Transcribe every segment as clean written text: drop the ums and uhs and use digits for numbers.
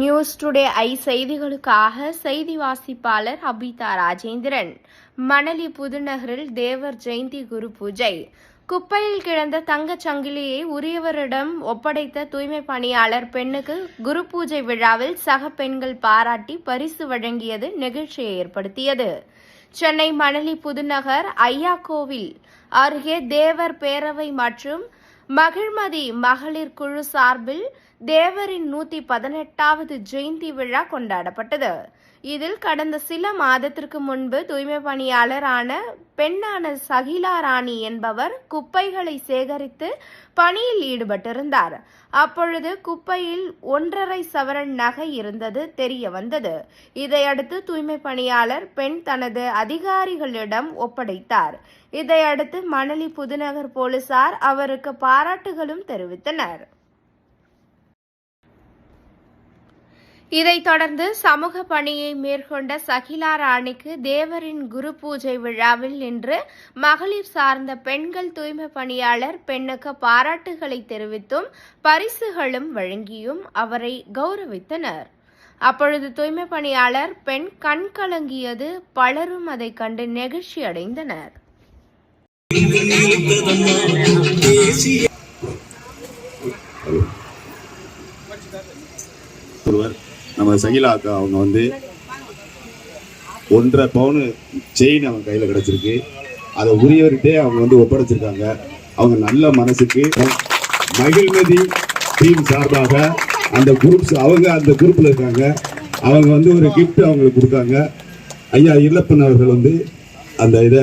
News today I செய்திகளுக்காக செய்தி வாசிப்பாளர் அபிதா ராஜேந்திரன். மணலி புதுநகரில் தேவர் ஜெயந்தி குரு பூஜை. குப்பையில் கிடந்த தங்கச் சங்கிலியை உரியவரிடம் ஒப்படைத்த தூய்மை பணியாளர் பெண்ணுக்கு குரு பூஜை விழாவில் சக பெண்கள் பாராட்டி பரிசு வழங்கியது நிகழ்ச்சியை ஏற்படுத்தியது. சென்னை மணலி புதுநகர் ஐயா கோவில் அருகே தேவர் பேரவை மற்றும் மகிழ்மதி மகளிர் குழு சார்பில் தேவரின் 118வது ஜெயந்தி விழா கொண்டாடப்பட்டது. இதில் கடந்த சில மாதத்திற்கு முன்பு தூய்மை பணியாளரான பெண்ணான சகிலா ராணி என்பவர் குப்பைகளை சேகரித்து பணியில் ஈடுபட்டிருந்தார். அப்பொழுது குப்பையில் 1.5 சவரன் நகை இருந்தது தெரிய வந்தது. இதையடுத்து தூய்மை பணியாளர் பெண் தனது அதிகாரிகளிடம் ஒப்படைத்தார். இதையடுத்து மணலி புதுநகர் போலீசார் அவருக்கு பாராட்டுகளும் தெரிவித்தனர். இதைத் தொடர்ந்து சமூக பணியை மேற்கொண்ட சகிலா ராணிக்கு தேவரின் குரு பூஜை விழாவில் இன்று மகளிர் சார்ந்த பெண்கள் தூய்மை பணியாளர் பெண்ணுக்கு பாராட்டுகளை தெரிவித்தும் பரிசுகளும் வழங்கியும் அவரை கௌரவித்தனர். அப்பொழுது தூய்மை பணியாளர் பெண் கண் கலங்கியது. பலரும் அதை கண்டு நெகிழ்ச்சி அடைந்தனர். நம்ம சகிலா அக்கா அவங்க 1.5 பவுன் செயின் அவங்க கையில் கிடச்சிருக்கு. அதை உரியவர்கிட்டே அவங்க ஒப்படைச்சிருக்காங்க. அவங்க நல்ல மனசுக்கு மகிழ்மதி டீம் சார்பாக அந்த குரூப்பில் இருக்காங்க. அவங்க ஒரு கிஃப்ட் அவங்களுக்கு கொடுத்தாங்க. ஐயா இல்லப்பன் அவர்கள் அந்த இதை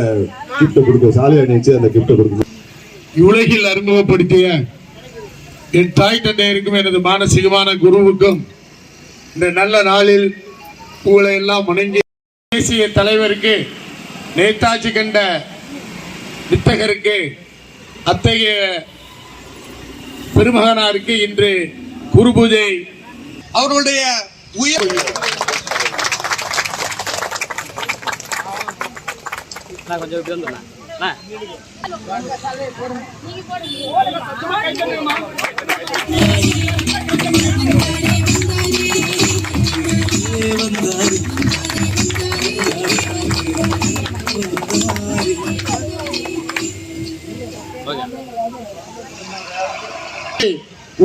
கிஃப்ட்டை கொடுக்கும் சாலையை நினைச்சு அந்த கிஃப்ட்டை கொடுக்கணும். உலகில் அறிமுகப்படுத்திய என் தாய் தந்தையருக்கும் எனது மானசீகமான குருவுக்கும் இந்த நல்ல நாளில் உங்களை எல்லாம் வணங்கி தேசிய தலைவருக்கு நேதாஜி கண்ட வித்தகருக்கு அத்தகைய பெருமகனாருக்கு இன்று குரு பூஜை அவர்களுடைய உயர்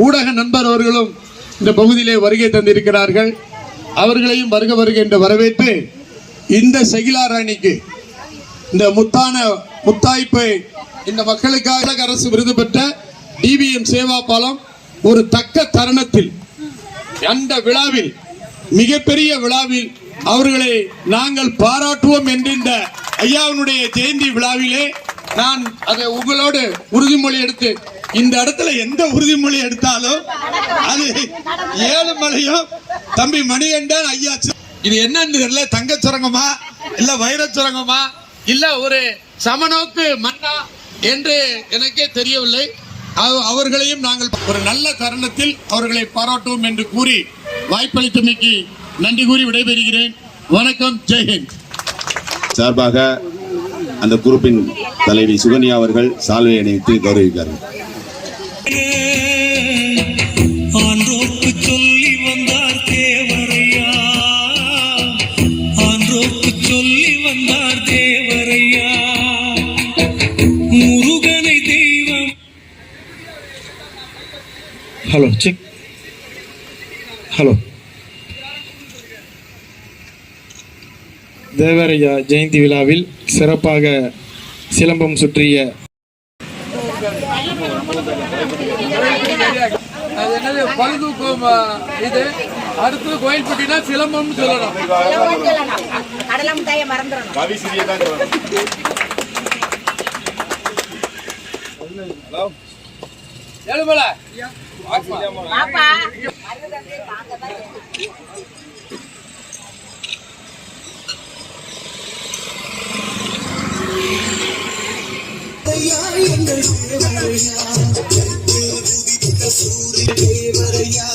ஊடக நண்பர் அவர்களும் இந்த பகுதியிலே வருகை தந்திருக்கிறார்கள். அவர்களையும் வருக வருக என்று வரவேற்று இந்த சகிலா ராணிக்கு இந்த முத்தாய்ப்பு இந்த மக்களுக்காக அரசு விருது பெற்ற டிபிஎம் சேவா பாலம் ஒரு தக்க தருணத்தில் அந்த விழாவில் மிகப்பெரிய விழாவில் அவர்களை நாங்கள் பாராட்டுவோம் என்ற இந்த ஐயாவினுடைய ஜெயந்தி விழாவிலே நான் அதை உங்களோடு உறுதிமொழி எடுத்து இந்த இடத்துல எந்த உறுதிமொழி எடுத்தாலும் அது ஏழுமலையும் தம்பி மணிகண்டன் ஐயா. இது என்னன்னு தெரியல, தங்க சுரங்கமா இல்ல வைர சுரங்கமா இல்ல ஒரு சமநோக்கு மன்னா என்று எனக்கே தெரியவில்லை. அவர்களையும் நாங்கள் ஒரு நல்ல தருணத்தில் அவர்களை பாராட்டுவோம் என்று கூறி வாய்ப்பளித்தமைக்கு நன்றி கூறி விடைபெறுகிறேன். வணக்கம், ஜெய்ஹிந்த். சார்பாக அந்த குரூப்பின் தலைவி சுகன்யா அவர்கள் சால்வை அணிவித்து கௌரவிக்கிறார்கள். Hello check. Hello. Thevaraiya Jayanthi விழாவில் சிறப்பாக சிலம்பம் சுற்றிய பழுதூக்கம் இது அடுத்தது கோயில்பட்டினா சிலம்பம் சொல்லணும். எங்கள் தேவரையா